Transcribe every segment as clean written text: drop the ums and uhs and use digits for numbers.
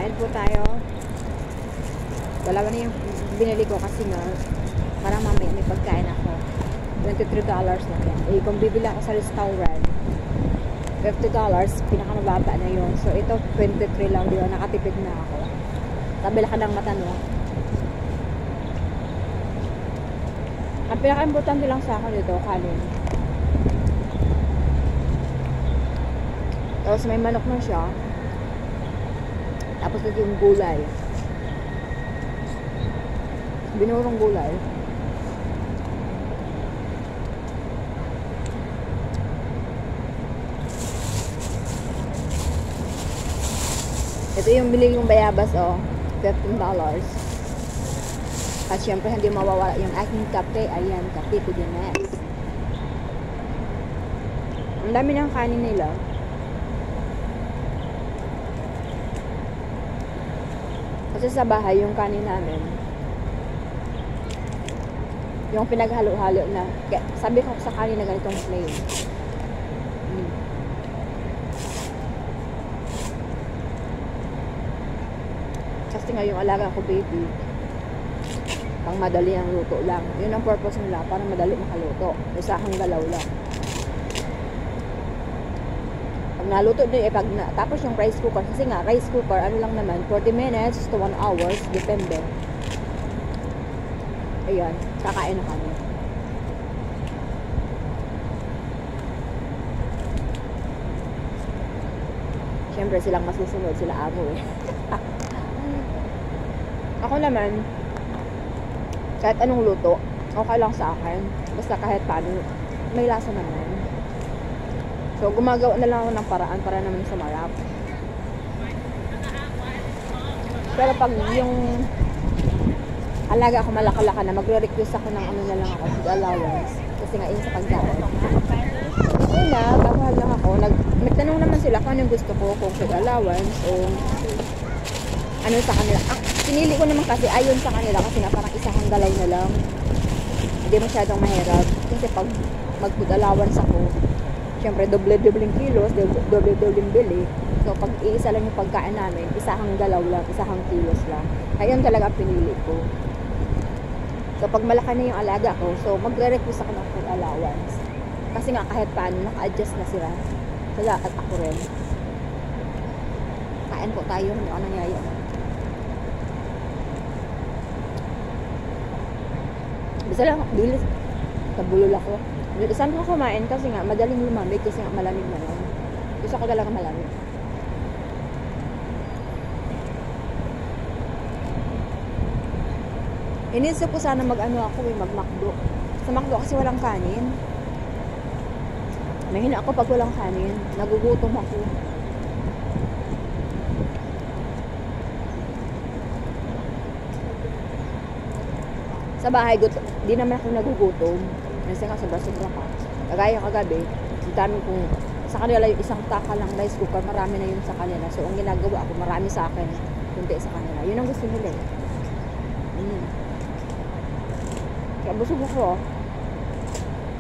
Kain po tayo. Dalawa na yung binili ko kasi nga parang mamaya may pagkain ako. $23 lang yan. Eh, kung bibili ako sa restaurant, $50, pinakamababa na yun. So, ito, 23 lang. Di ba? Nakatipid na ako. Tabila ka ng mata, no? Ang pinaka-importante lang sa akin dito, kanin. Tapos may manok na siya. Tapos ito yung gulay. Binurong gulay. Ito yung bili yung bayabas, oh. $15. At syempre hindi mawawala yung aking kape. Ayan, kape to the next. Ang dami ng kanin nila. Kasi sa bahay, yung kanin namin, yung pinaghalo-halo na, sabi ko sa kanin na ganitong plain. Kasi nga yung alaga ko, baby, pang madali ang luto lang. Yun ang purpose nila, para madali makaluto. Isahang galaw lang. Pag naluto din, tapos yung rice cooker, kasi nga, rice cooker, ano lang naman, 40 minutes to 1 hours, depende. Ayan, kakain na kami. Siyempre, silang masusunod, sila amo eh. Ako naman, kahit anong luto, okay lang sa akin. Basta kahit paano, may lasa naman. So, gumagawa na lang ako ng paraan para naman sumarap. Pero pag yung alaga ako malaka-laka na, magre-request ako ng ano na lang ako, food allowance. Kasi nga yun sa pagkain. Una, baguhan lang ako. Nagtanong naman sila kung anong gusto ko, kung food allowance o ano sa kanila. Pinili ko naman kasi ayon sa kanila kasi nga parang isang galaw na lang. Hindi masyadong mahirap. Kasi pag mag-food allowance ako, syempre doble-dobleng kilos, doble-dobleng bili. So pag iisa lang yung pagkain namin, isahang galaw lang, isahang kilos lang. Ayun talaga pinili ko. So pag malaki na yung alaga ko, so magre-request ako ng food allowance. Kasi nga kahit paano, naka-adjust na sila. Sila at ako rin. Kain po tayo, hindi ako nangyaya. Bisa lang, bilis. Nabulol ako. Saan ko kumain kasi nga madaling lumamig kasi nga malamig na lang. Gusto ko talaga malamig. Inisip ko sana mag-ano ako mag-McDo. Sa McDo kasi walang kanin. Mahina ako pag walang kanin. Nagugutom ako. Sa bahay, di naman ako nagugutom. Kasi nga sobra-sobra ka. Kagaya kagabi, ang dami kong, sa kanila yung isang taka lang rice cooker, marami na yun sa kanila. So, ang ginagawa ako, marami sa akin, kundi sa kanila. Yun ang gusto nila eh. Kaya busog ako.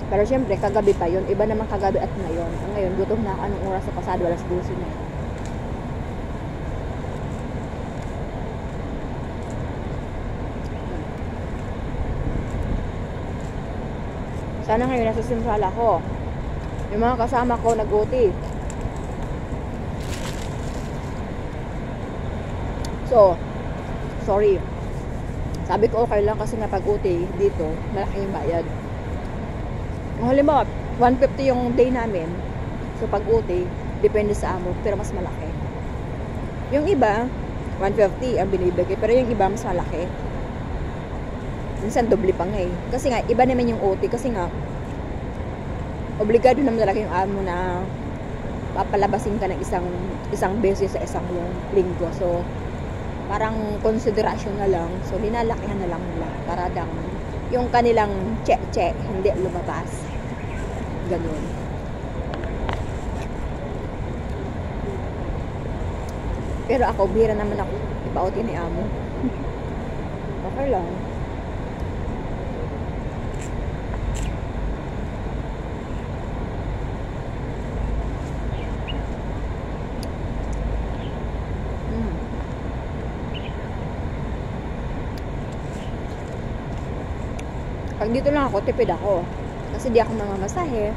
Pero syempre, kagabi pa yun. Iba naman kagabi at ngayon. Ang ngayon, gutom na ako. Anong oras sa pasado? Alas 12 na. Sana ngayon nasa sentral ako. Yung mga kasama ko nag-OT. So, sorry. Sabi ko okay lang kasi nga pag-OT dito, malaki yung bayad. Kung halimbawa, 150 yung day namin. So, pag-OT, depende sa amo, pero mas malaki. Yung iba, 150 ang binibigay, pero yung iba mas malaki. Minsan doble pa nga eh. Kasi nga, iba naman yung OT. Kasi nga, obligado naman talaga yung amo na papalabasin ka ng isang beses sa isang linggo. So, parang konsiderasyon na lang. So, linalakihan na lang nila. Para dang yung kanilang check hindi lumabas. Ganun. Pero ako, bira naman ako ipa-OT ni amo. Okay lang. Pag dito lang ako, tipid ako. Kasi di ako mamamasahe.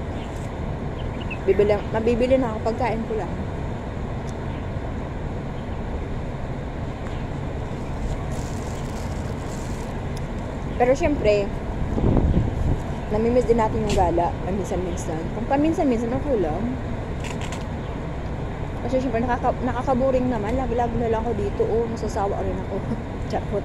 Mabibili na ako pagkain ko lang. Pero syempre, namimiss din natin yung gala. Paminsan-minsan. Kung paminsan-minsan, okay lang. Kasi syempre, nakakaboring naman. Lagi-lagi na lang ako dito. Oh, nasasawa rin ako. Charot.